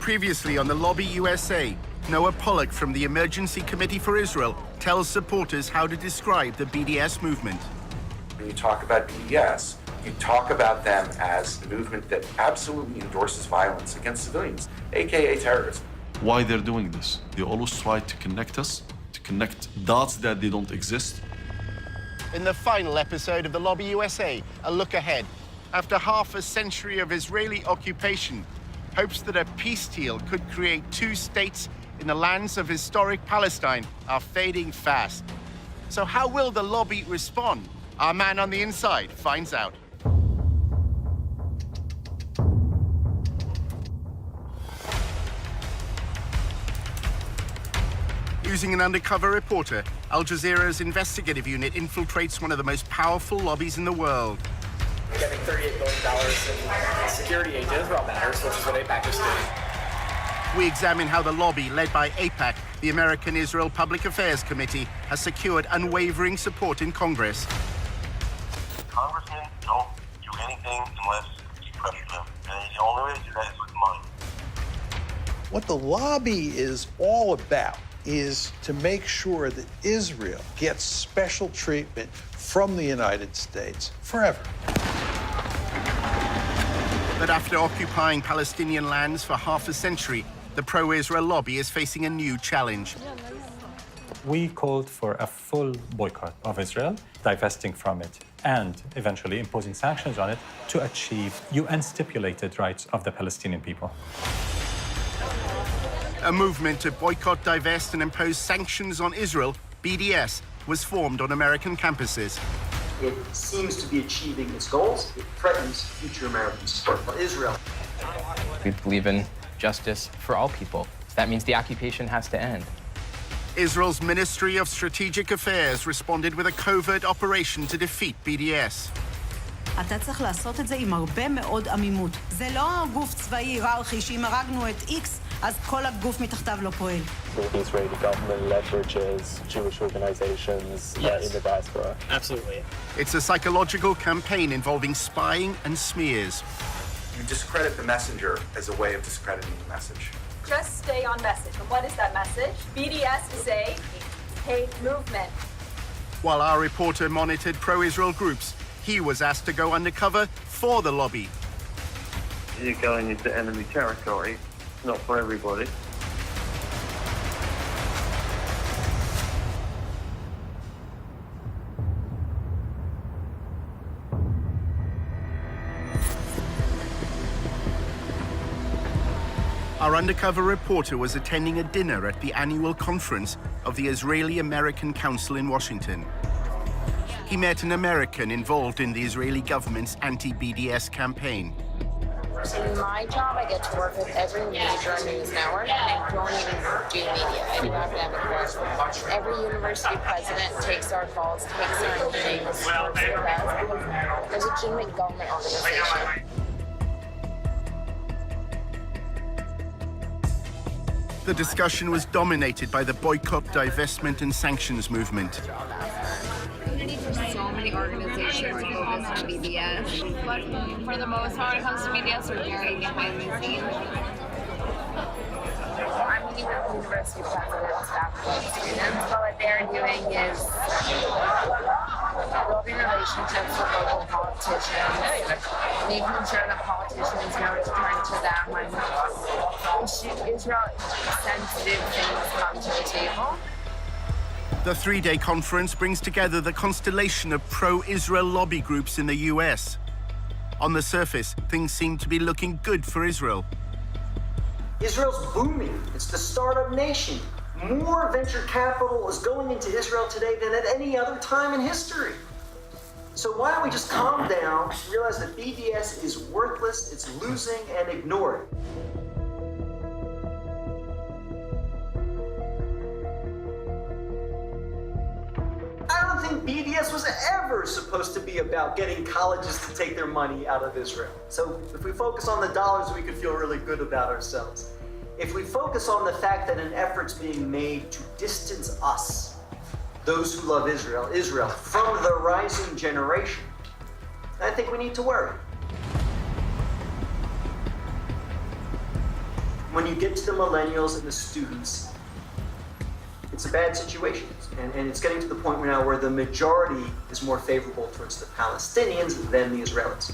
Previously on the Lobby USA, Noah Pollack from the Emergency Committee for Israel tells supporters how to describe the BDS movement. When you talk about BDS, you talk about them as a movement that absolutely endorses violence against civilians, aka terrorism. Why they're doing this? They always try to connect us, to connect dots that they don't exist. In the final episode of the Lobby USA, a look ahead. After half a century of Israeli occupation, hopes that a peace deal could create two states in the lands of historic Palestine are fading fast. So how will the lobby respond? Our man on the inside finds out. Using an undercover reporter, Al Jazeera's investigative unit infiltrates one of the most powerful lobbies in the world. Getting $38 billion in security aid to Israel matters, which is what AIPAC is doing. We examine how the lobby, led by AIPAC, the American Israel Public Affairs Committee, has secured unwavering support in Congress. Congressmen don't do anything unless you pressure them. And the only way to do that is with money. What the lobby is all about is to make sure that Israel gets special treatment from the United States forever. But after occupying Palestinian lands for half a century, the pro-Israel lobby is facing a new challenge. We called for a full boycott of Israel, divesting from it, and eventually imposing sanctions on it to achieve UN-stipulated rights of the Palestinian people. A movement to boycott, divest, and impose sanctions on Israel, BDS, was formed on American campuses. It seems to be achieving its goals. It threatens future American support for Israel. We believe in justice for all people. That means the occupation has to end. Israel's Ministry of Strategic Affairs responded with a covert operation to defeat BDS. אתה צריך לעשות את זה עם הרבה מאוד עמימות. זה לא גוף צבאי היררכי שאם הרגנו את X, אז כל הגוף מתחתיו לא פועל. The Israeli government leverages Jewish organizations in the diaspora. Absolutely. It's a psychological campaign involving spying and smears. You discredit the messenger as a way of discrediting the message. Just stay on message. And what is that message? BDS is a hate movement. While our reporter monitored pro-Israel groups, he was asked to go undercover for the lobby. You're going into enemy territory. It's not for everybody. Our undercover reporter was attending a dinner at the annual conference of the Israeli-American Council in Washington. He met an American involved in the Israeli government's anti-BDS campaign. In my job, I get to work with every major news network, and I don't even do media. I do academic work. Every university president takes our calls, takes our meetings, works with us. There's a legitimate government organization. The discussion was dominated by the boycott, divestment, and sanctions movement. So many organizations focus on BDS, but for the most part, when it comes to BDS, we're very behind the scenes. I'm meeting with university presidents, faculty, students, but what they're doing is building relationships with local politicians, making sure that politicians know to turn to them when Israel-sensitive things come to the table. The three-day conference brings together the constellation of pro-Israel lobby groups in the US. On the surface, things seem to be looking good for Israel. Israel's booming. It's the startup nation. More venture capital is going into Israel today than at any other time in history. So why don't we just calm down, realize that BDS is worthless, it's losing, and ignore it. I don't think BDS was ever supposed to be about getting colleges to take their money out of Israel. So if we focus on the dollars, we could feel really good about ourselves. If we focus on the fact that an effort's being made to distance us, those who love Israel, from the rising generation, I think we need to worry. When you get to the millennials and the students, it's a bad situation. And it's getting to the point now where the majority is more favorable towards the Palestinians than the Israelis.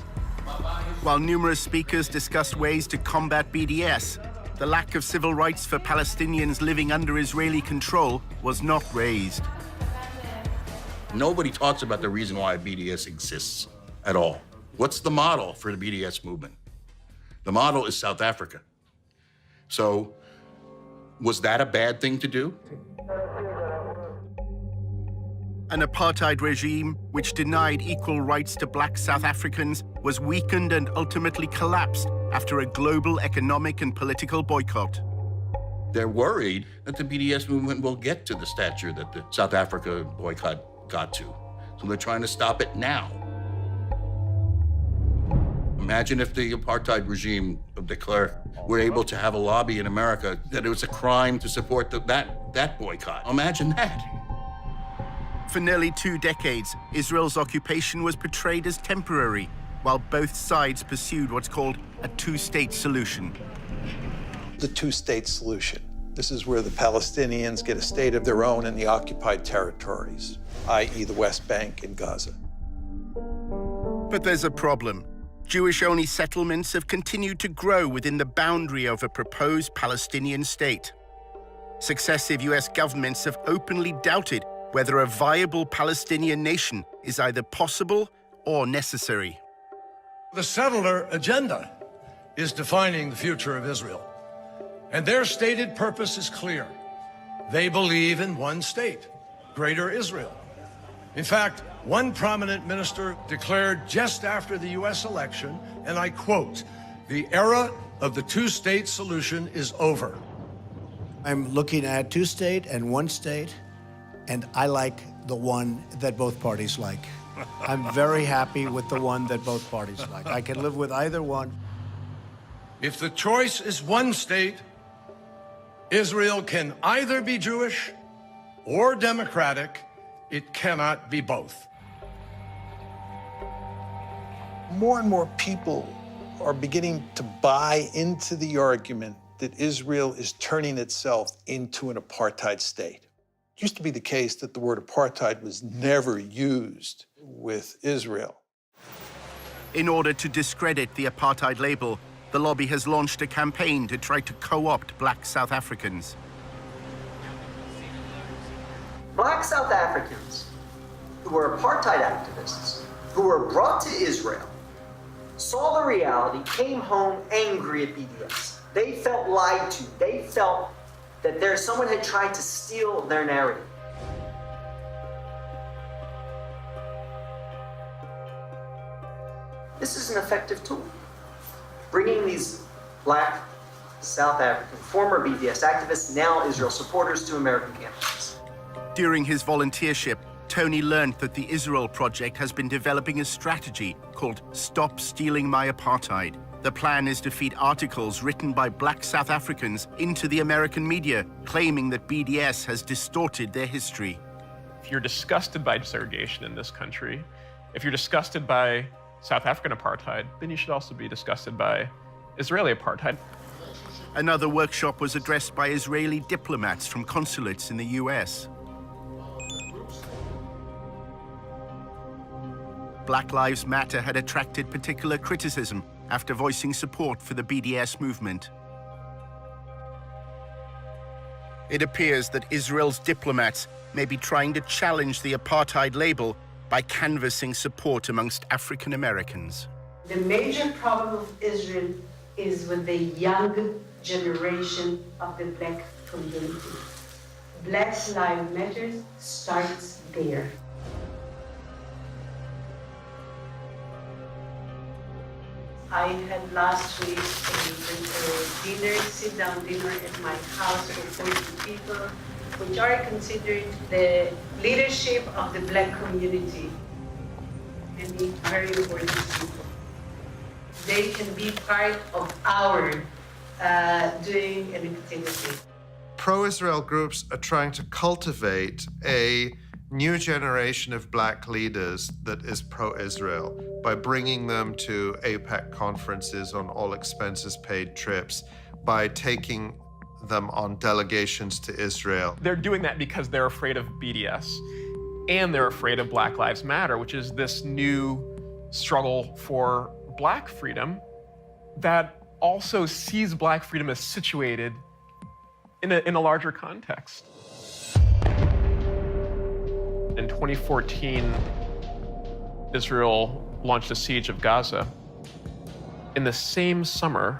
While numerous speakers discussed ways to combat BDS, the lack of civil rights for Palestinians living under Israeli control was not raised. Nobody talks about the reason why BDS exists at all. What's the model for the BDS movement? The model is South Africa. So, was that a bad thing to do? An apartheid regime which denied equal rights to black South Africans was weakened and ultimately collapsed after a global economic and political boycott. They're worried that the BDS movement will get to the stature that the South Africa boycott got to. So they're trying to stop it now. Imagine if the apartheid regime of de Klerk were able to have a lobby in America that it was a crime to support that boycott. Imagine that. For nearly 2 decades, Israel's occupation was portrayed as temporary, while both sides pursued what's called a two-state solution. The two-state solution. This is where the Palestinians get a state of their own in the occupied territories, i.e. the West Bank and Gaza. But there's a problem. Jewish-only settlements have continued to grow within the boundary of a proposed Palestinian state. Successive US governments have openly doubted whether a viable Palestinian nation is either possible or necessary. The settler agenda is defining the future of Israel, and their stated purpose is clear. They believe in one state, Greater Israel. In fact, one prominent minister declared just after the US election, and I quote, "The era of the two-state solution is over." I'm looking at two-state and one state, and I like the one that both parties like. I'm very happy with the one that both parties like. I can live with either one. If the choice is one state, Israel can either be Jewish or democratic. It cannot be both. More and more people are beginning to buy into the argument that Israel is turning itself into an apartheid state. It used to be the case that the word apartheid was never used with Israel. In order to discredit the apartheid label, the lobby has launched a campaign to try to co-opt black South Africans. Black South Africans who were apartheid activists, who were brought to Israel, saw the reality, came home angry at BDS. They felt lied to. They felt that someone had tried to steal their narrative. This is an effective tool. Bringing these black South African, former BDS activists, now Israel supporters to American campuses. During his volunteership, Tony learned that the Israel Project has been developing a strategy called Stop Stealing My Apartheid. The plan is to feed articles written by black South Africans into the American media, claiming that BDS has distorted their history. If you're disgusted by segregation in this country, if you're disgusted by South African apartheid, then you should also be disgusted by Israeli apartheid. Another workshop was addressed by Israeli diplomats from consulates in the US. Black Lives Matter had attracted particular criticism after voicing support for the BDS movement. It appears that Israel's diplomats may be trying to challenge the apartheid label by canvassing support amongst African Americans. The major problem of Israel is with the young generation of the black community. Black Lives Matter starts there. I had last week a dinner, sit-down dinner at my house with 40 people, which are considered the leadership of the black community, and very important people. They can be part of our doing an activity. Pro-Israel groups are trying to cultivate a new generation of black leaders that is pro-Israel by bringing them to AIPAC conferences on all expenses paid trips, by taking them on delegations to Israel. They're doing that because they're afraid of BDS and they're afraid of Black Lives Matter, which is this new struggle for Black freedom that also sees Black freedom as situated in a larger context. In 2014, Israel launched a siege of Gaza. In the same summer,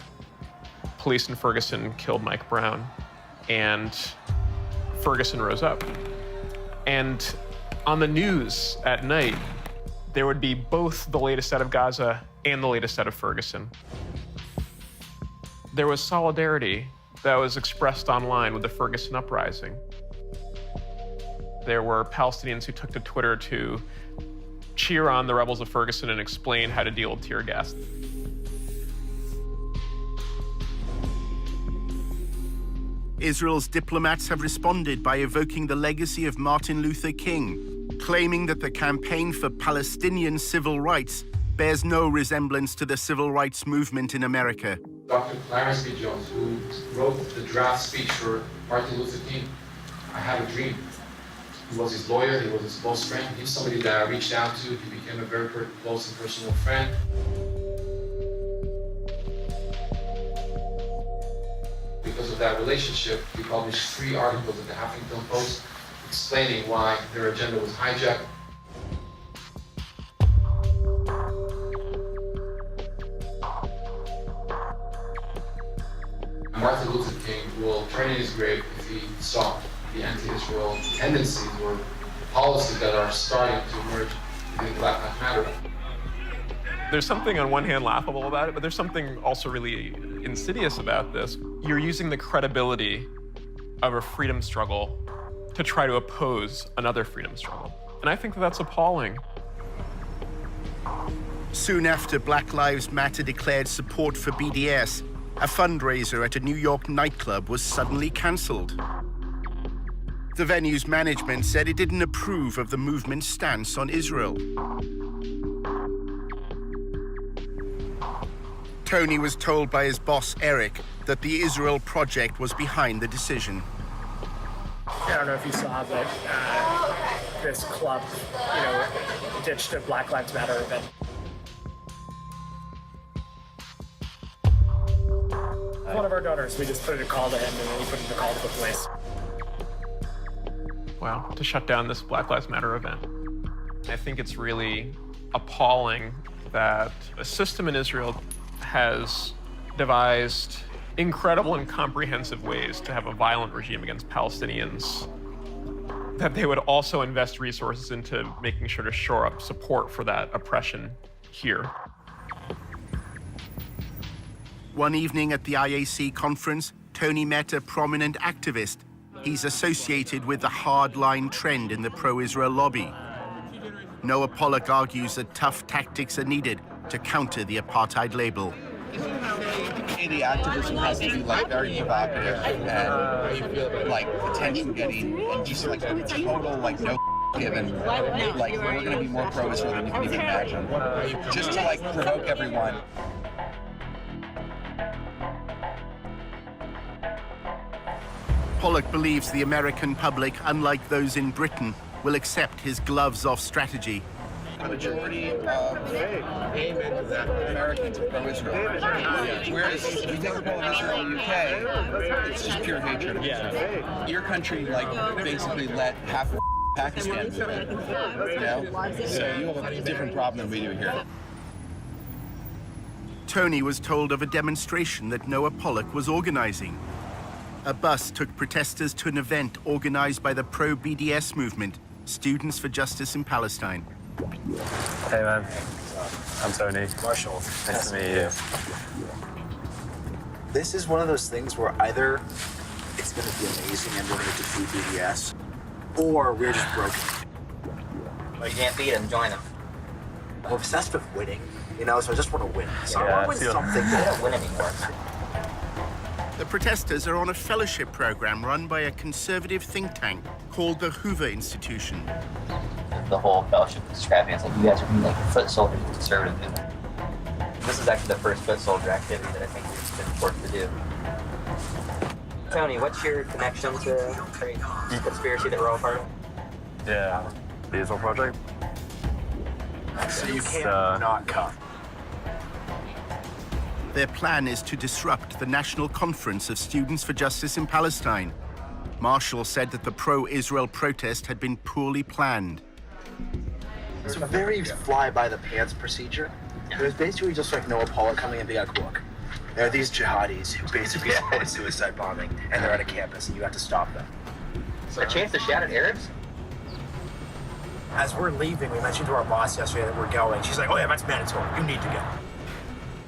police in Ferguson killed Mike Brown, and Ferguson rose up. And on the news at night, there would be both the latest out of Gaza and the latest out of Ferguson. There was solidarity that was expressed online with the Ferguson uprising. There were Palestinians who took to Twitter to cheer on the rebels of Ferguson and explain how to deal with tear gas. Israel's diplomats have responded by evoking the legacy of Martin Luther King, claiming that the campaign for Palestinian civil rights bears no resemblance to the civil rights movement in America. Dr. Clarence B. Jones, who wrote the draft speech for Martin Luther King, I Have a Dream. He was his lawyer, he was his close friend. He's somebody that I reached out to. He became a very close and personal friend. Because of that relationship, he published 3 articles in the Huffington Post explaining why their agenda was hijacked. Martin Luther King will turn in his grave if he saw the anti-Israel tendencies or policies that are starting to emerge within Black Lives Matter. There's something on one hand laughable about it, but there's something also really insidious about this. You're using the credibility of a freedom struggle to try to oppose another freedom struggle. And I think that that's appalling. Soon after Black Lives Matter declared support for BDS, a fundraiser at a New York nightclub was suddenly cancelled. The venue's management said it didn't approve of the movement's stance on Israel. Tony was told by his boss, Eric, that the Israel Project was behind the decision. I don't know if you saw, but this club, ditched a Black Lives Matter event. One of our donors, we just put in a call to him, and then he put in a call to the police. Wow, to shut down this Black Lives Matter event. I think it's really appalling that a system in Israel has devised incredible and comprehensive ways to have a violent regime against Palestinians, that they would also invest resources into making sure to shore up support for that oppression here. One evening at the IAC conference, Tony met a prominent activist. He's associated with the hardline trend in the pro-Israel lobby. Noah Pollock argues that tough tactics are needed to counter the apartheid label. The activism has to be very provocative and attention-getting and just total no given. We're going to be more pro-Israel than you can even imagine. Just to provoke everyone. Pollock believes the American public, unlike those in Britain, will accept his gloves-off strategy. The majority of Americans are pro-Israel. Whereas if you take the poll of Israel in the UK, it's just pure hatred of Israel. Your country, basically let half of Pakistan move in, So you have a different problem than we do here. Tony was told of a demonstration that Noah Pollock was organizing. A bus took protesters to an event organized by the pro-BDS movement, Students for Justice in Palestine. Hey man, I'm Tony. Marshall. Nice to meet you. This is one of those things where either it's going to be amazing and we're going to defeat BDS, or we're just broken. Well, you can't beat them, join them. We're obsessed with winning, so I just want to win. So I want to win something. I don't win anymore. The protesters are on a fellowship program run by a conservative think tank called the Hoover Institution. The whole fellowship is describing as you guys are being foot soldiers of conservatism. This is actually the first foot soldier activity that I think we've been forced to do. Tony, what's your connection to the conspiracy that we're all part of? Yeah, the Israel Project. So you can't not come. Their plan is to disrupt the National Conference of Students for Justice in Palestine. Marshall said that the pro-Israel protest had been poorly planned. It's a very fly-by-the-pants procedure. It was basically just like Noah Pollock coming and being like, look, there are these jihadis who basically support suicide bombing, and they're at a campus, and you have to stop them. A chance to shout at Arabs? As we're leaving, we mentioned to our boss yesterday that we're going. She's like, oh yeah, that's mandatory. You need to go.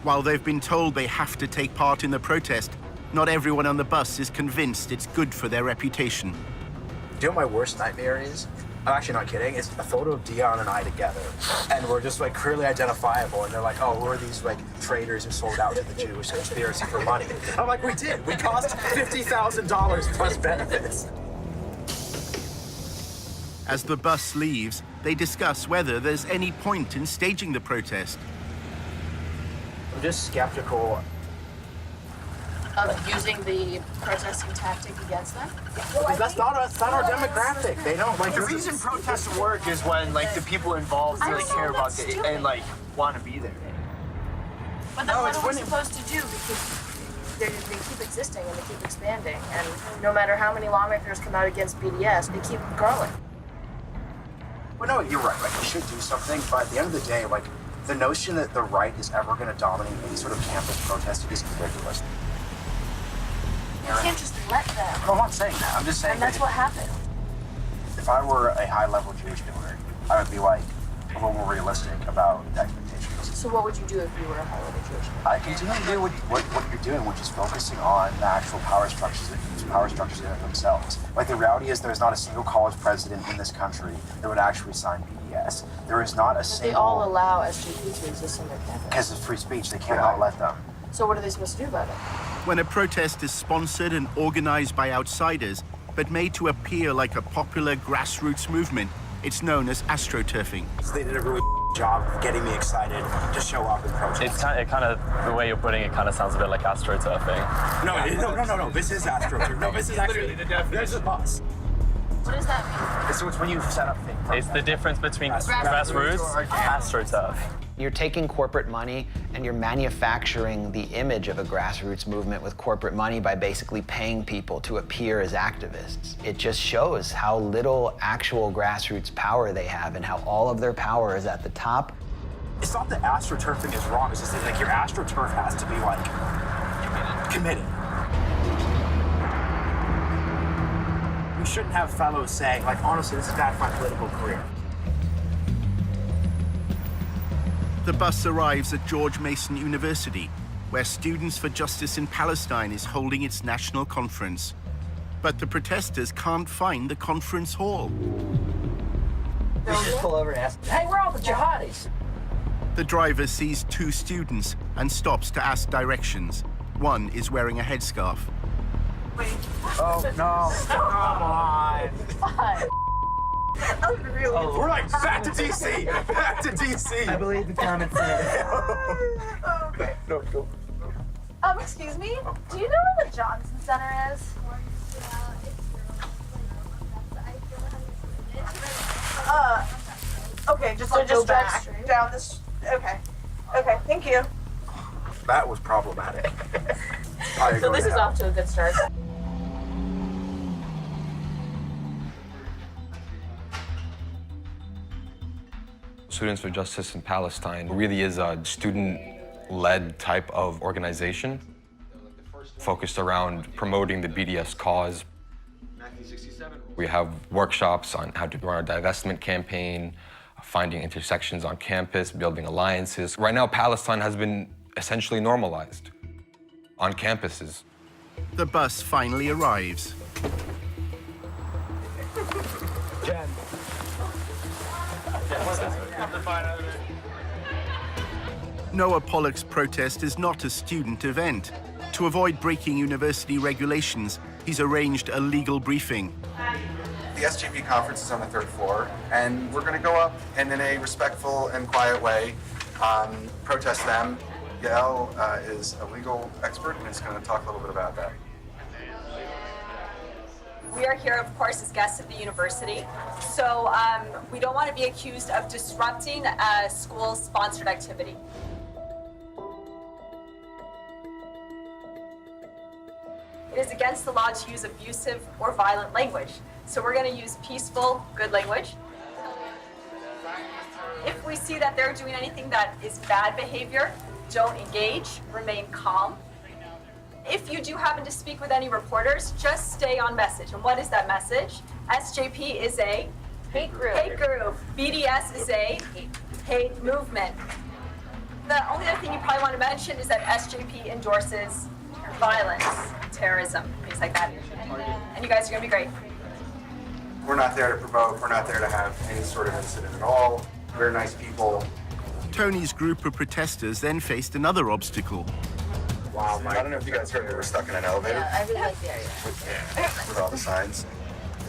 While they've been told they have to take part in the protest, not everyone on the bus is convinced it's good for their reputation. Do you know what my worst nightmare is? I'm actually not kidding. It's a photo of Dion and I together. And we're just like clearly identifiable. And they're like, oh, who are these like traitors who sold out to the Jewish conspiracy for money? I'm like, we did. We cost $50,000 plus benefits. As the bus leaves, they discuss whether there's any point in staging the protest. I'm just skeptical. Of using the protesting tactic against them? Because that's not our demographic. They don't like. The reason protests work is when like the people involved really care about it and like want to be there. But then what are we supposed to do? Because they keep existing and they keep expanding, and no matter how many lawmakers come out against BDS, they keep growing. Well, no, you're right. Like we should do something, but at the end of the day, like the notion that the right is ever going to dominate any sort of campus protest is ridiculous. You can't just let them. No, I'm not saying that. I'm just saying. And that's what happened. If I were a high-level Jewish doer, I would be like a little more realistic about expectations. So what would you do if you were a high-level Jewish doer? I continue to do what you're doing, which is focusing on the actual power structures that use power structures in themselves. Like the reality is, there's not a single college president in this country that would actually sign BDS. There is not a single. They all allow SJP to exist on their campus. Because it's free speech, they cannot let them. So what are they supposed to do about it? When a protest is sponsored and organized by outsiders, but made to appear like a popular grassroots movement, it's known as astroturfing. So they did a really job of getting me excited to show up and protest. It's kind of the way you're putting it kind of sounds a bit like astroturfing. No. This is astroturfing. No, this is actually the definition. There's a bus. What does that mean? So it's when you set up things. It's the difference between grassroots and astroturf. You're taking corporate money and you're manufacturing the image of a grassroots movement with corporate money by basically paying people to appear as activists. It just shows how little actual grassroots power they have and how all of their power is at the top. It's not that astroturfing is wrong, it's just that like your astroturf has to be like committed. We shouldn't have fellows saying, like, honestly, this is bad for my political career. The bus arrives at George Mason University, where Students for Justice in Palestine is holding its national conference. But the protesters can't find the conference hall. We should just pull over and ask, hey, where are all the jihadis? The driver sees two students and stops to ask directions. One is wearing a headscarf. Wait. Oh, no. Come on. What? We're like, back to DC! Back to DC! I believe the comment said. Okay. No. Excuse me? Do you know where the Johnson Center is? Okay, just like go back down this. Okay, thank you. That was problematic. So this is off to a good start. Students for Justice in Palestine really is a student-led type of organization focused around promoting the BDS cause. We have workshops on how to run a divestment campaign, finding intersections on campus, building alliances. Right now, Palestine has been essentially normalized on campuses. The bus finally arrives. Jen. Noah Pollock's protest is not a student event. To avoid breaking university regulations, he's arranged a legal briefing. The SJP conference is on the 3rd floor, and we're going to go up and in a respectful and quiet way protest them. Yael is a legal expert and is going to talk a little bit about that. We are here, of course, as guests of the university. So we don't want to be accused of disrupting a school-sponsored activity. It is against the law to use abusive or violent language. So we're going to use peaceful, good language. If we see that they're doing anything that is bad behavior, don't engage, remain calm. If you do happen to speak with any reporters, just stay on message. And what is that message? SJP is a hate group. BDS is a hate movement. The only other thing you probably want to mention is that SJP endorses violence, terrorism, things like that. And you guys are going to be great. We're not there to provoke. We're not there to have any sort of incident at all. We're nice people. Tony's group of protesters then faced another obstacle. Wow, I don't know if you guys heard, we were stuck in an elevator. Yeah, I really like the area. With all the signs.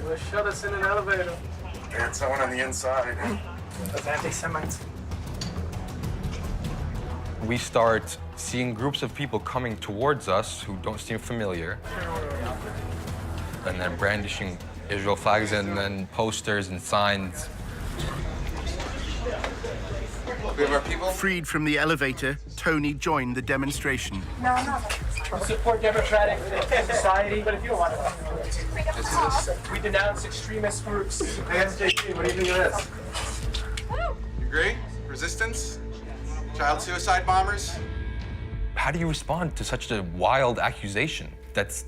They shut us in an elevator. They had someone on the inside. Those anti-Semites. We start seeing groups of people coming towards us who don't seem familiar, and then brandishing Israel flags and then posters and signs. We have our people. Freed from the elevator, Tony joined the demonstration. No. We support democratic society, but if you don't want to, we denounce extremist groups. Hey, SJP, what do you think of this? You agree? Resistance? Child suicide bombers? How do you respond to such a wild accusation that's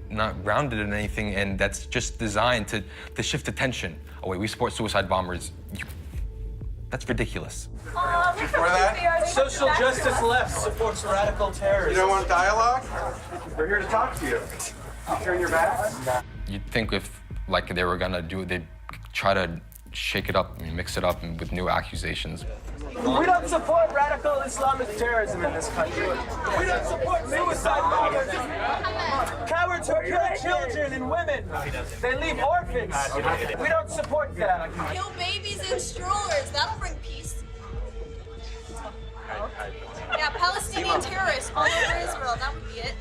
not grounded in anything and that's just designed to shift attention? Oh wait, we support suicide bombers. That's ridiculous. Before that, social justice left supports radical terrorism. You don't want dialogue? We're here to talk to you. Turn your backs? You'd think if like they were gonna do it, they'd try to shake it up and mix it up with new accusations. We don't support radical Islamic terrorism in this country. We don't support suicide bombers. Cowards who kill children and women. They leave orphans. We don't support that. Kill babies in strollers. That'll bring peace. Yeah, Palestinian terrorists all over Israel. That would be it.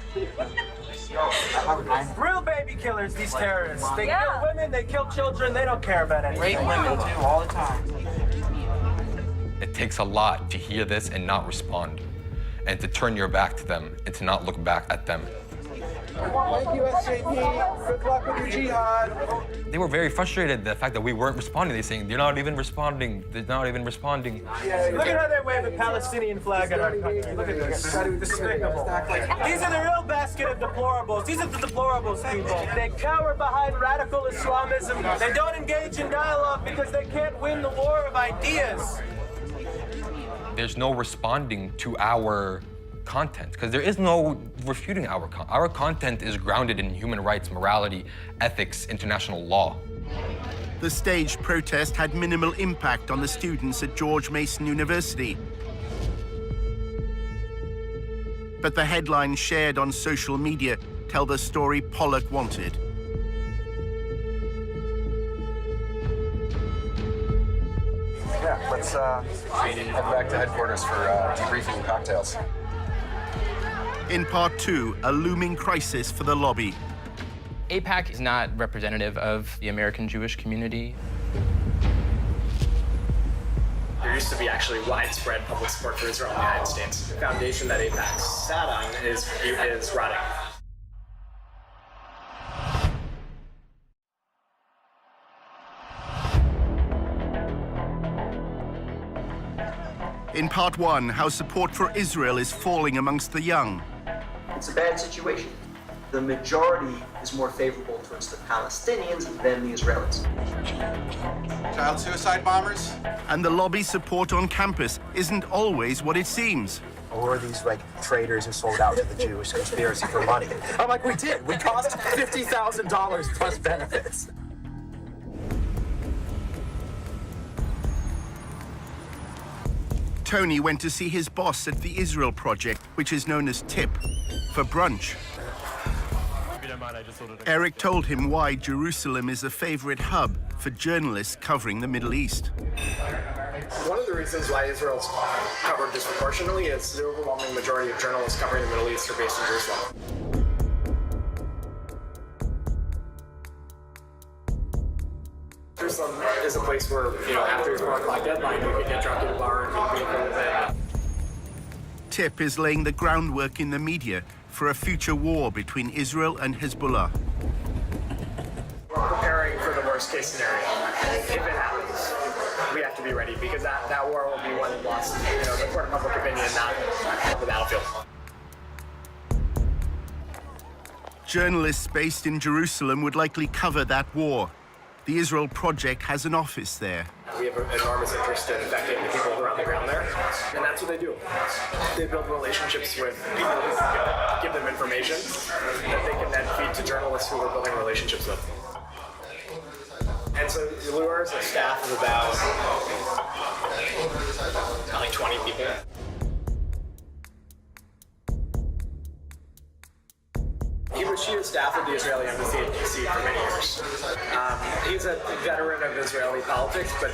Real baby killers, these terrorists. They kill women, they kill children, they don't care about anything. Rape women too, all the time. It takes a lot to hear this and not respond, and to turn your back to them and to not look back at them. Thank you, SJP. Good luck with your jihad. They were very frustrated at the fact that we weren't responding. They're saying, they're not even responding. They're not even responding. Yeah, look at how they wave a Palestinian flag at our country. Look at this. Despicable. These are the real basket of deplorables. These are the deplorables, people. They cower behind radical Islamism. They don't engage in dialogue because they can't win the war of ideas. There's no responding to our content, because there is no refuting our content. Our content is grounded in human rights, morality, ethics, international law. The staged protest had minimal impact on the students at George Mason University. But the headlines shared on social media tell the story Pollock wanted. Yeah, let's head back to headquarters for debriefing and cocktails. In part 2, a looming crisis for the lobby. AIPAC is not representative of the American Jewish community. There used to be actually widespread public support for Israel in the United States. The foundation that AIPAC sat on is rotting. In part 1, how support for Israel is falling amongst the young. It's a bad situation. The majority is more favorable towards the Palestinians than the Israelis. Child suicide bombers? And the lobby support on campus isn't always what it seems. Or these like traitors who sold out to the Jewish conspiracy for money. I'm like, we did. We cost $50,000 plus benefits. Tony went to see his boss at the Israel Project, which is known as TIP, for brunch. Eric told him why Jerusalem is a favorite hub for journalists covering the Middle East. One of the reasons why Israel's covered disproportionately is the overwhelming majority of journalists covering the Middle East are based in Jerusalem. place where, after his 4 o'clock deadline, you could get drunk at a bar and be a little bit. Tip is laying the groundwork in the media for a future war between Israel and Hezbollah. We're preparing for the worst case scenario. If it happens, we have to be ready because that war will be won and lost, the court of public opinion, not the battlefield. Journalists based in Jerusalem would likely cover that war. The Israel Project has an office there. We have an enormous interest in affecting the people who are on the ground there, and that's what they do. They build relationships with people who give them information that they can then feed to journalists who we're building relationships with. And so Lure is a staff of about like 20 people. He was chief of staff of the Israeli embassy in D.C. for many years. He's a veteran of Israeli politics, but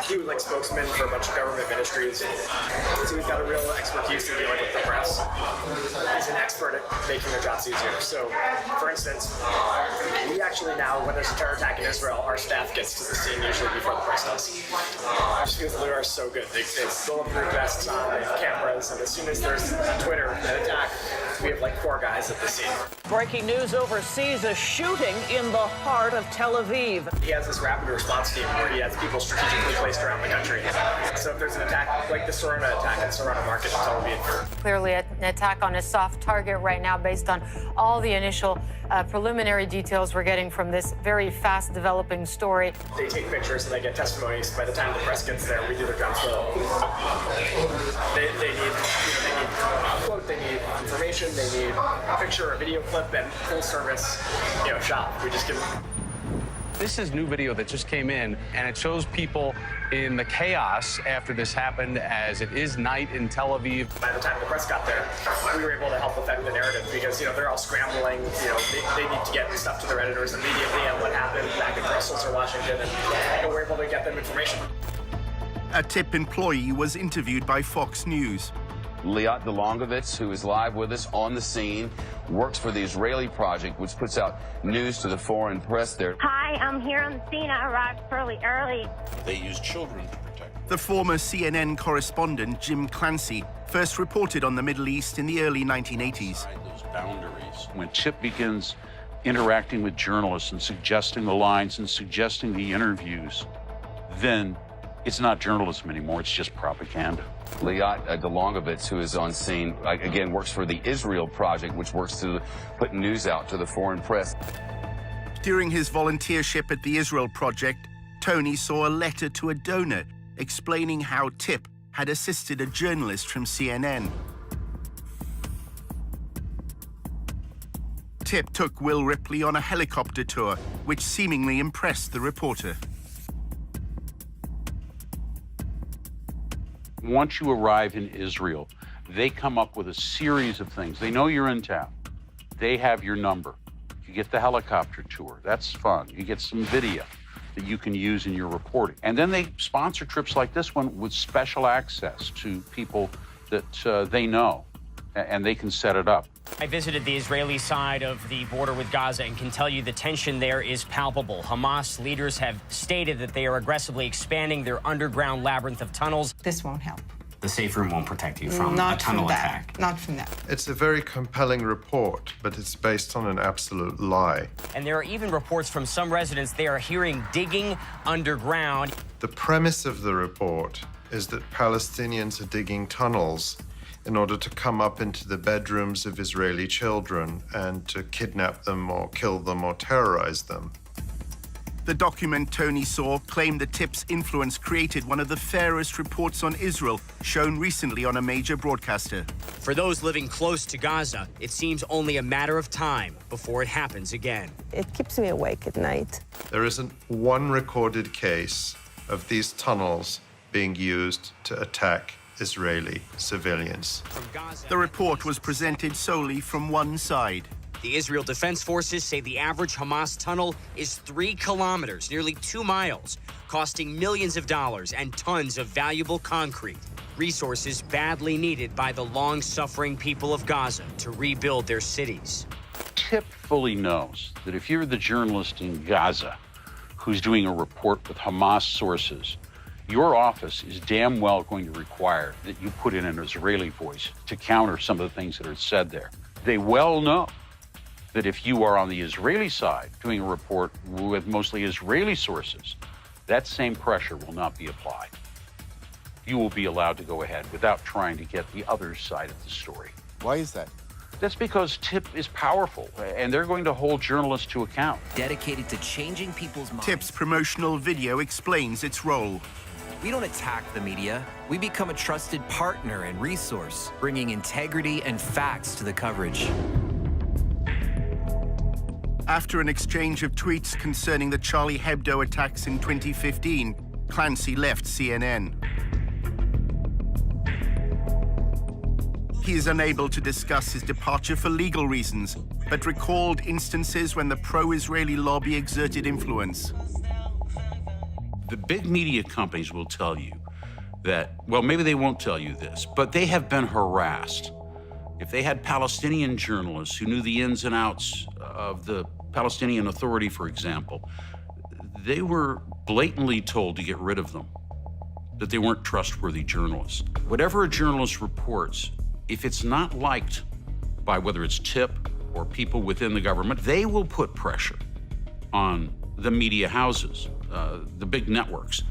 he was like spokesman for a bunch of government ministries. So he's got a real expertise in dealing with the press. He's an expert at making their jobs easier. So, for instance, we actually now, when there's a terror attack in Israel, our staff gets to the scene usually before the press does. Just because they are so good. They bulletproof vests on, they have cameras, and as soon as there's Twitter, an attack, we have like 4 guys at the scene. Breaking news overseas, a shooting in the heart of Tel Aviv. He has this rapid response team where he has people strategically placed around the country. So if there's an attack, like the Sorona attack in Sorona Market in Tel Aviv. Clearly an attack on a soft target right now based on all the initial preliminary details we're getting from this very fast developing story. They take pictures and they get testimonies. By the time the press gets there, we do their jobs well. They need a quote, they need information, they need a picture, a video clip, and full service, shot. We just give them. This is new video that just came in, and it shows people in the chaos after this happened, as it is night in Tel Aviv. By the time the press got there, we were able to help affect the narrative because, they're all scrambling. They need to get stuff to their editors immediately on what happened back in Brussels or Washington, and we're able to get them information. A TIP employee was interviewed by Fox News. Liat Delongovitz, who is live with us on the scene, works for the Israeli Project, which puts out news to the foreign press there. Hi, I'm here on the scene. I arrived fairly early. They use children to protect. The former CNN correspondent, Jim Clancy, first reported on the Middle East in the early 1980s. Those boundaries. When TIP begins interacting with journalists and suggesting the lines and suggesting the interviews, then it's not journalism anymore, it's just propaganda. Liat Delongovitz, who is on scene, again, works for the Israel Project, which works to put news out to the foreign press. During his volunteership at the Israel Project, Tony saw a letter to a donor explaining how TIP had assisted a journalist from CNN. TIP took Will Ripley on a helicopter tour, which seemingly impressed the reporter. Once you arrive in Israel, they come up with a series of things. They know you're in town. They have your number. You get the helicopter tour. That's fun. You get some video that you can use in your reporting. And then they sponsor trips like this one with special access to people that they know, and they can set it up. I visited the Israeli side of the border with Gaza and can tell you the tension there is palpable. Hamas leaders have stated that they are aggressively expanding their underground labyrinth of tunnels. This won't help. The safe room won't protect you from a tunnel attack. Not from that. It's a very compelling report, but it's based on an absolute lie. And there are even reports from some residents they are hearing digging underground. The premise of the report is that Palestinians are digging tunnels in order to come up into the bedrooms of Israeli children and to kidnap them or kill them or terrorize them. The document Tony saw claimed the TIP's influence created one of the fairest reports on Israel shown recently on a major broadcaster. For those living close to Gaza, it seems only a matter of time before it happens again. It keeps me awake at night. There isn't one recorded case of these tunnels being used to attack Israeli civilians. The report was presented solely from one side. The Israel Defense Forces say the average Hamas tunnel is 3 kilometers, nearly 2 miles, costing millions of dollars and tons of valuable concrete, resources badly needed by the long-suffering people of Gaza to rebuild their cities. TIP fully knows that if you're the journalist in Gaza who's doing a report with Hamas sources, your office is damn well going to require that you put in an Israeli voice to counter some of the things that are said there. They well know that if you are on the Israeli side doing a report with mostly Israeli sources, that same pressure will not be applied. You will be allowed to go ahead without trying to get the other side of the story. Why is that? That's because TIP is powerful, and they're going to hold journalists to account. Dedicated to changing people's minds. TIP's promotional video explains its role. We don't attack the media. We become a trusted partner and resource, bringing integrity and facts to the coverage. After an exchange of tweets concerning the Charlie Hebdo attacks in 2015, Clancy left CNN. He is unable to discuss his departure for legal reasons, but recalled instances when the pro-Israeli lobby exerted influence. The big media companies will tell you that, well, maybe they won't tell you this, but they have been harassed. If they had Palestinian journalists who knew the ins and outs of the Palestinian Authority, for example, they were blatantly told to get rid of them, that they weren't trustworthy journalists. Whatever a journalist reports, if it's not liked by whether it's TIP or people within the government, they will put pressure on the media houses, the big networks.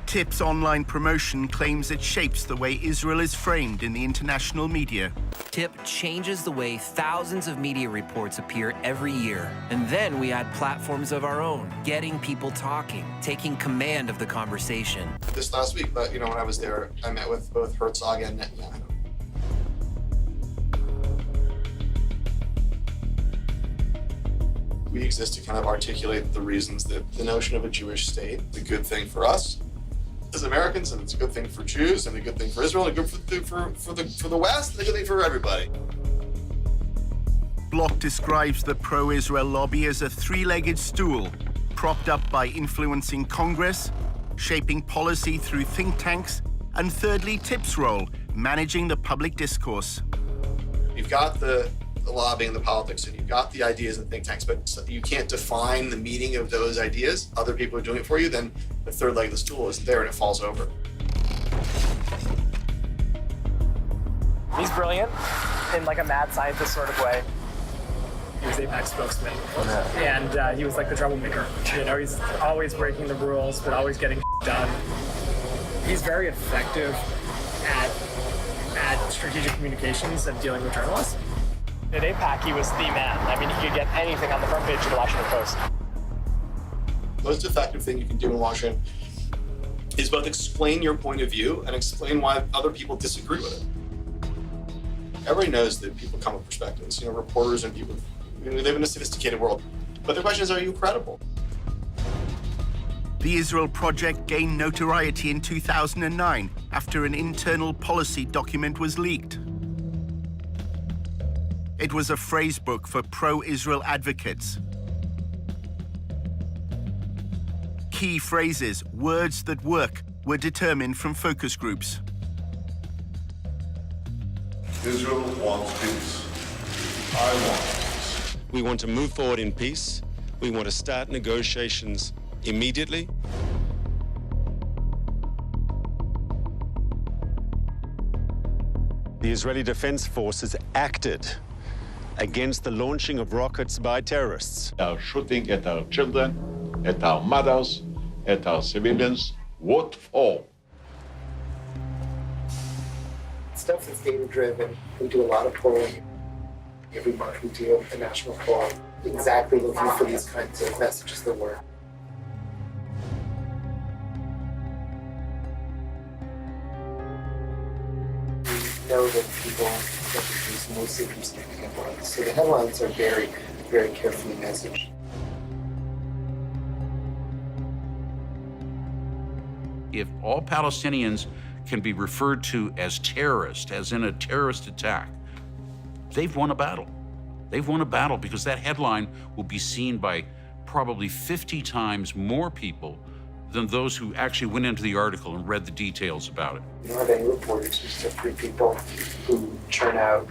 TIP's online promotion claims it shapes the way Israel is framed in the international media. TIP changes the way thousands of media reports appear every year. And then we add platforms of our own, getting people talking, taking command of the conversation. This last week, but when I was there, I met with both Herzog and Netanyahu. We exist to kind of articulate the reasons that the notion of a Jewish state is a good thing for us as Americans, and it's a good thing for Jews, and a good thing for Israel, and a good thing for the West, and a good thing for everybody. Block describes the pro-Israel lobby as a three-legged stool, propped up by influencing Congress, shaping policy through think tanks, and thirdly, TIP's role, managing the public discourse. You've got the lobbying, the politics, and you've got the ideas and think tanks, but you can't define the meaning of those ideas. Other people are doing it for you, then the third leg of the stool isn't there and it falls over. He's brilliant in like a mad scientist sort of way. He was AIPAC spokesman, and he was like the troublemaker. He's always breaking the rules, but always getting done. He's very effective at strategic communications and dealing with journalists. At AIPAC, he was the man. I mean, he could get anything on the front page of the Washington Post. The most effective thing you can do in Washington is both explain your point of view and explain why other people disagree with it. Everybody knows that people come with perspectives. Reporters and people, we live in a sophisticated world. But the question is, are you credible? The Israel Project gained notoriety in 2009 after an internal policy document was leaked. It was a phrase book for pro-Israel advocates. Key phrases, words that work, were determined from focus groups. Israel wants peace. I want peace. We want to move forward in peace. We want to start negotiations immediately. The Israeli Defense Forces acted against the launching of rockets by terrorists. They are shooting at our children, at our mothers, at our civilians. What for? Stuff that's data-driven. We do a lot of polling. Every month we do a national poll, exactly looking for these kinds of messages that work. We know that people use mostly from significant ones. So the headlines are very, very carefully messaged. If all Palestinians can be referred to as terrorists, as in a terrorist attack, they've won a battle. They've won a battle because that headline will be seen by probably 50 times more people than those who actually went into the article and read the details about it. We don't have any reporters, just have three people who churn out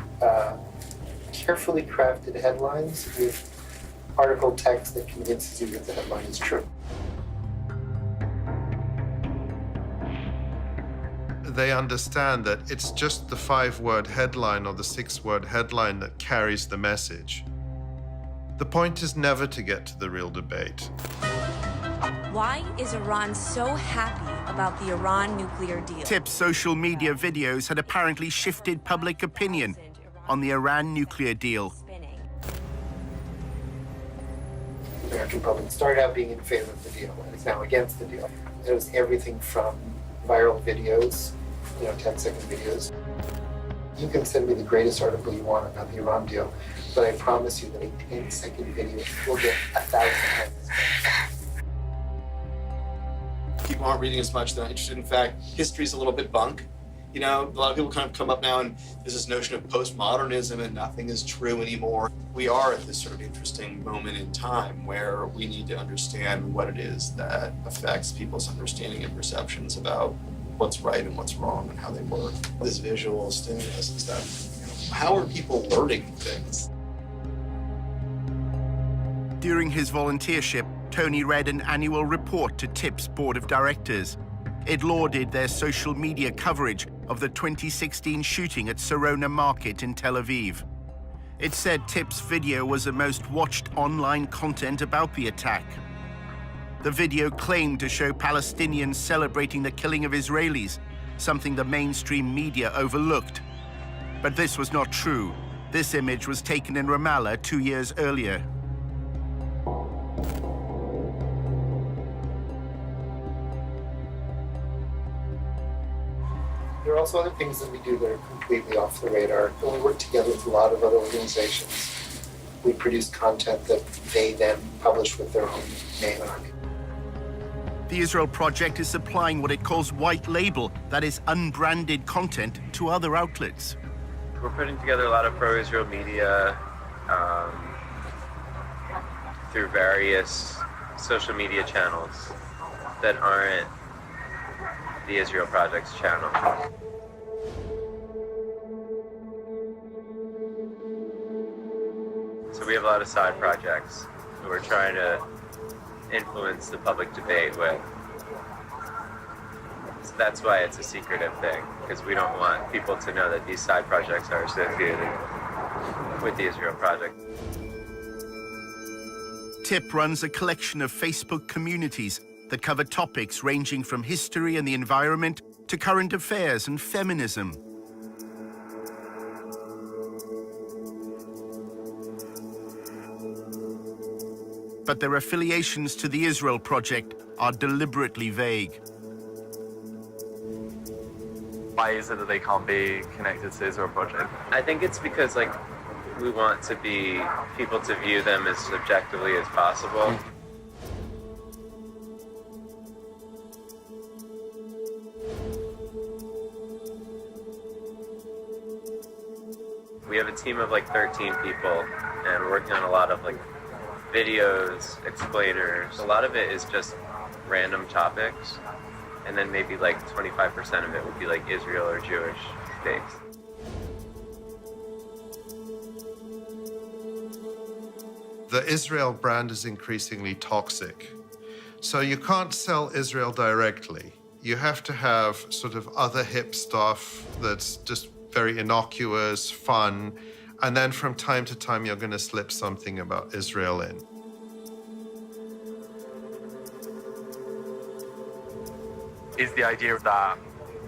carefully crafted headlines with article text that convinces you that the headline is true. They understand that it's just the 5-word headline or the 6-word headline that carries the message. The point is never to get to the real debate. Why is Iran so happy about the Iran nuclear deal? Tip's social media videos had apparently shifted public opinion on the Iran nuclear deal. The American public started out being in favor of the deal and is now against the deal. It was everything from viral videos, 10-second videos. You can send me the greatest article you want about the Iran deal, but I promise you that a 10-second video will get 1,000 times. People aren't reading as much, they're not interested. In fact, history's a little bit bunk. A lot of people kind of come up now and there's this notion of postmodernism and nothing is true anymore. We are at this sort of interesting moment in time where we need to understand what it is that affects people's understanding and perceptions about what's right and what's wrong and how they work. This visual stimulus and stuff. How are people learning things? During his volunteership, Tony read an annual report to TIP's board of directors. It lauded their social media coverage of the 2016 shooting at Sarona Market in Tel Aviv. It said TIP's video was the most watched online content about the attack. The video claimed to show Palestinians celebrating the killing of Israelis, something the mainstream media overlooked. But this was not true. This image was taken in Ramallah 2 years earlier. There are also other things that we do that are completely off the radar. When we work together with a lot of other organizations, we produce content that they then publish with their own name on it. The Israel Project is supplying what it calls white label, that is unbranded content, to other outlets. We're putting together a lot of pro-Israel media through various social media channels that aren't the Israel Project's channel. So we have a lot of side projects that we're trying to influence the public debate with. So that's why it's a secretive thing, because we don't want people to know that these side projects are associated with the Israel Project. TIP runs a collection of Facebook communities that cover topics ranging from history and the environment to current affairs and feminism. But their affiliations to the Israel Project are deliberately vague. Why is it that they can't be connected to the Israel Project? I think it's because we want people to view them as objectively as possible. We have a team of 13 people, and we're working on a lot of videos, explainers. A lot of it is just random topics, and then maybe 25% of it would be Israel or Jewish based. The Israel brand is increasingly toxic. So you can't sell Israel directly. You have to have sort of other hip stuff that's just very innocuous, fun, and then from time to time you're going to slip something about Israel in. Is the idea of that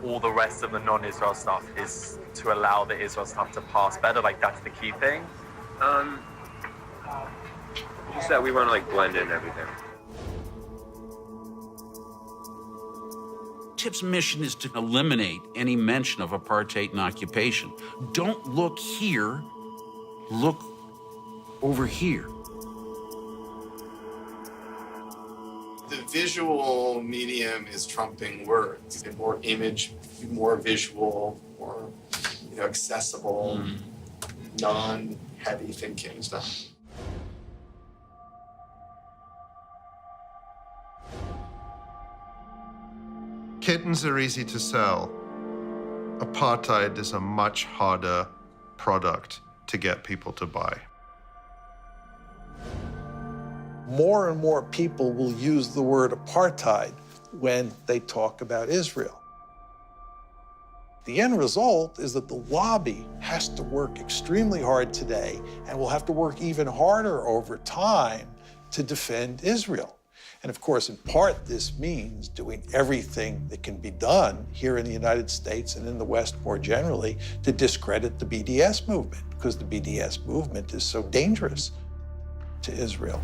all the rest of the non-Israel stuff is to allow the Israel stuff to pass better? That's the key thing? Just that we want to blend in everything. TIP's mission is to eliminate any mention of apartheid and occupation. Don't look here, look over here. The visual medium is trumping words. More image, more visual, more accessible, non-heavy thinking stuff. Kittens are easy to sell. Apartheid is a much harder product to get people to buy. more and more people will use the word apartheid when they talk about Israel. The end result is that the lobby has to work extremely hard today and will have to work even harder over time to defend Israel. And of course, in part, this means doing everything that can be done here in the United States and in the West more generally to discredit the BDS movement, because the BDS movement is so dangerous to Israel.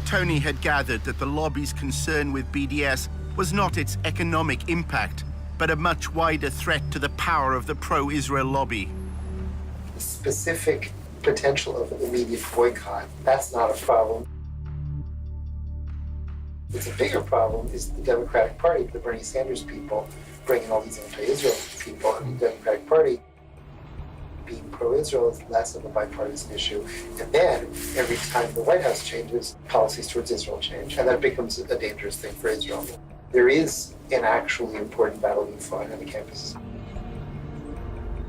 Tony had gathered that the lobby's concern with BDS was not its economic impact, but a much wider threat to the power of the pro-Israel lobby. The specific potential of an immediate boycott, that's not a problem. It's a bigger problem is the Democratic Party, the Bernie Sanders people, bringing all these anti-Israel people in the Democratic Party. Being pro-Israel is less of a bipartisan issue. And then, every time the White House changes, policies towards Israel change, and that becomes a dangerous thing for Israel. There is an actually important battle being fought on the campuses.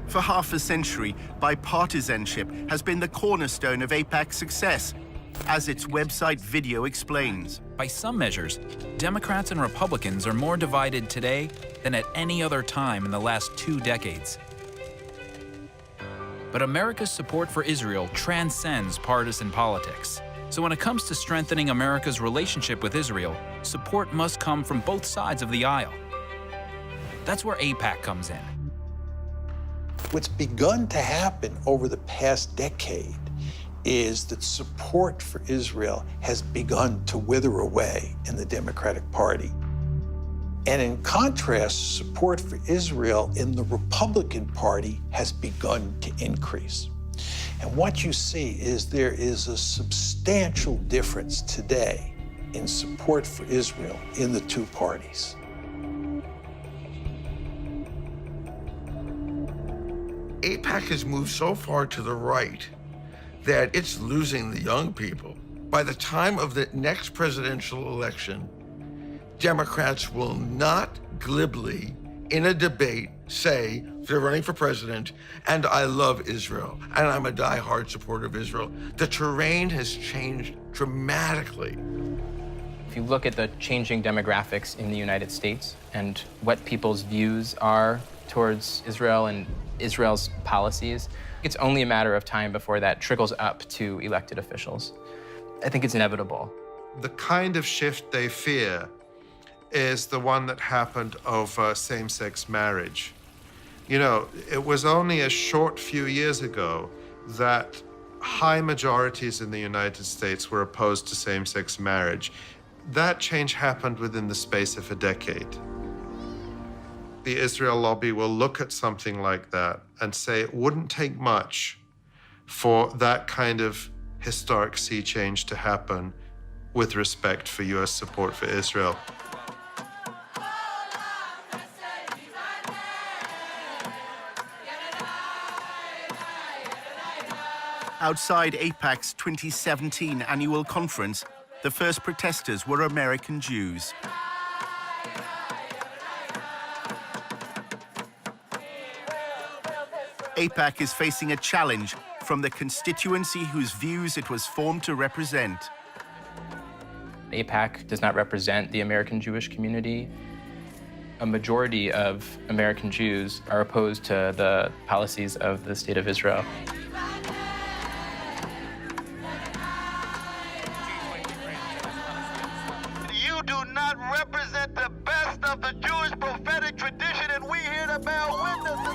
For half a century, bipartisanship has been the cornerstone of AIPAC's success, as its website video explains. By some measures, Democrats and Republicans are more divided today than at any other time in the last 2 decades. But America's support for Israel transcends partisan politics. So when it comes to strengthening America's relationship with Israel, support must come from both sides of the aisle. That's where AIPAC comes in. What's begun to happen over the past decade is that support for Israel has begun to wither away in the Democratic Party. And in contrast, support for Israel in the Republican Party has begun to increase. And what you see is there is a substantial difference today in support for Israel in the two parties. AIPAC has moved so far to the right that it's losing the young people. By the time of the next presidential election, Democrats will not glibly, in a debate, say they're running for president, and I love Israel, and I'm a diehard supporter of Israel. The terrain has changed dramatically. If you look at the changing demographics in the United States and what people's views are towards Israel and Israel's policies, it's only a matter of time before that trickles up to elected officials. I think it's inevitable. The kind of shift they fear is the one that happened over same-sex marriage. You know, it was only a short few years ago that high majorities in the United States were opposed to same-sex marriage. That change happened within the space of a decade. The Israel lobby will look at something like that and say it wouldn't take much for that kind of historic sea change to happen with respect for US support for Israel. Outside AIPAC's 2017 annual conference, the first protesters were American Jews. AIPAC is facing a challenge from the constituency whose views it was formed to represent. AIPAC does not represent the American Jewish community. A majority of American Jews are opposed to the policies of the State of Israel. You do not represent the best of the Jewish prophetic tradition, and we here to bear witness to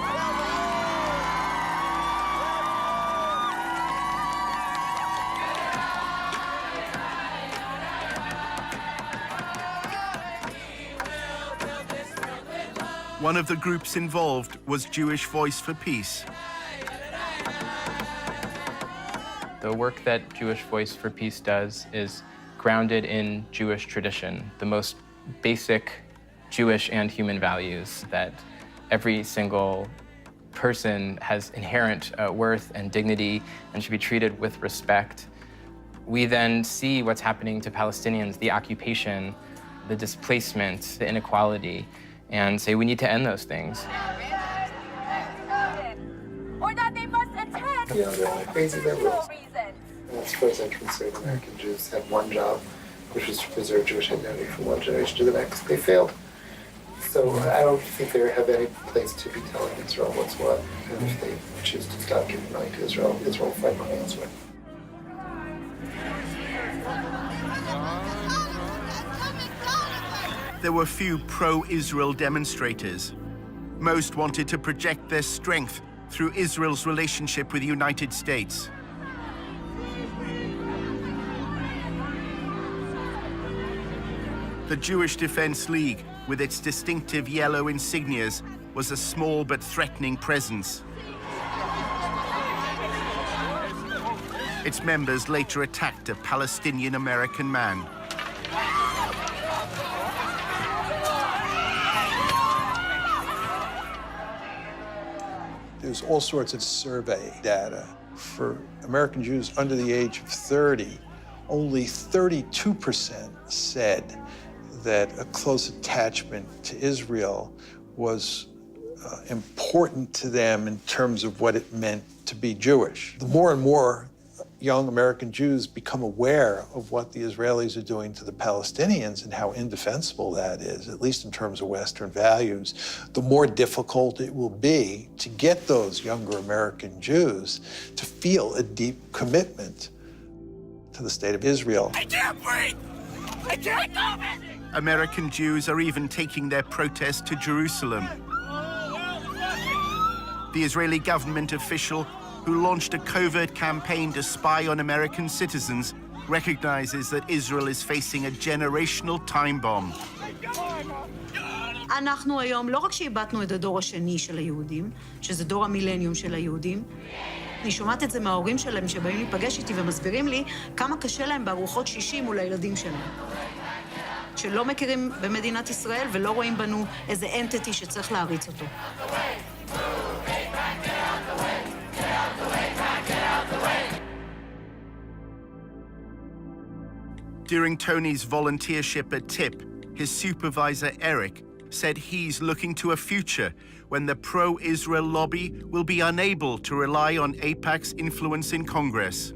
One of the groups involved was Jewish Voice for Peace. The work that Jewish Voice for Peace does is grounded in Jewish tradition, the most basic Jewish and human values that every single person has inherent worth and dignity and should be treated with respect. We then see what's happening to Palestinians, the occupation, the displacement, the inequality, and say we need to end those things. or that they must attend You know, they're all crazy liberals. as far as I'm concerned, American Jews had one job, which was to preserve Jewish identity from one generation to the next. They failed. So I don't think they have any place to be telling Israel what's what. And if they choose to stop giving money to Israel, Israel will find money elsewhere. There were few pro-Israel demonstrators. Most wanted to project their strength through Israel's relationship with the United States. The Jewish Defense League, with its distinctive yellow insignias, was a small but threatening presence. Its members later attacked a Palestinian-American man. There's all sorts of survey data. For American Jews under the age of 30, only 32% said that a close attachment to Israel was important to them in terms of what it meant to be Jewish. The more and more young American Jews become aware of what the Israelis are doing to the Palestinians and how indefensible that is, at least in terms of Western values, the more difficult it will be to get those younger American Jews to feel a deep commitment to the state of Israel. I can't breathe! I can't move it! American Jews are even taking their protest to Jerusalem. The Israeli government official who launched a covert campaign to spy on American citizens recognizes that Israel is facing a generational time bomb. אנחנו היום, לא רק שאיבדנו את הדור השני של היהודים, שזה דור המילניום של היהודים, אני שומעת את זה מההורים שלהם שבאים להיפגש איתי ומסבירים לי כמה קשה להם בארוחות שישי מול הילדים שלהם. שלא מכירים במדינת ישראל ולא רואים בנו איזה אנטיטי שצריך להריץ אותו. During Tony's volunteership at TIP, his supervisor, Eric, said he's looking to a future when the pro-Israel lobby will be unable to rely on AIPAC's influence in Congress.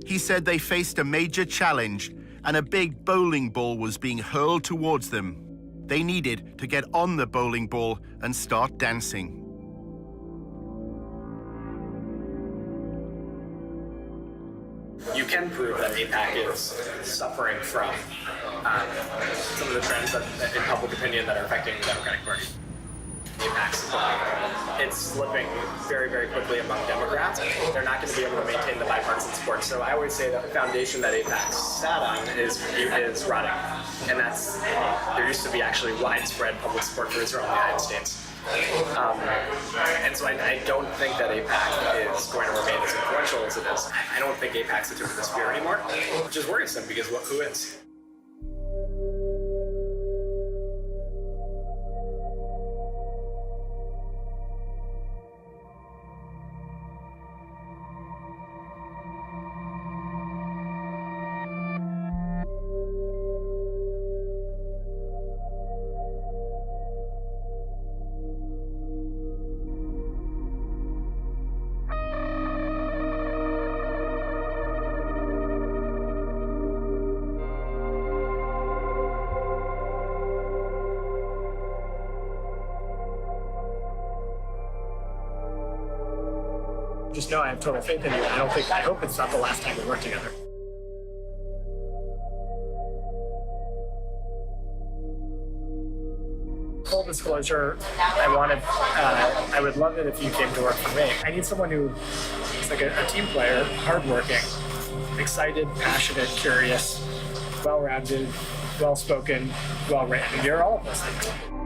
He said they faced a major challenge and a big bowling ball was being hurled towards them. They needed to get on the bowling ball and start dancing. You can prove that AIPAC is suffering from some of the trends that, in public opinion that are affecting the Democratic Party. It's slipping very, very quickly among Democrats. They're not going to be able to maintain the bipartisan support. So I always say that the foundation that AIPAC sat on is rotting. And that's, there used to be actually widespread public support for Israel in the United States. And so I don't think that AIPAC is going to remain as influential as it is. I don't think AIPAC's the tip of the spear anymore, which is worrisome because who is? Just know I have total faith in you. I hope it's not the last time we work together. Full disclosure, I would love it if you came to work for me. I need someone who is like a team player, hardworking, excited, passionate, curious, well-rounded, well-spoken, well-written. You're all of those things.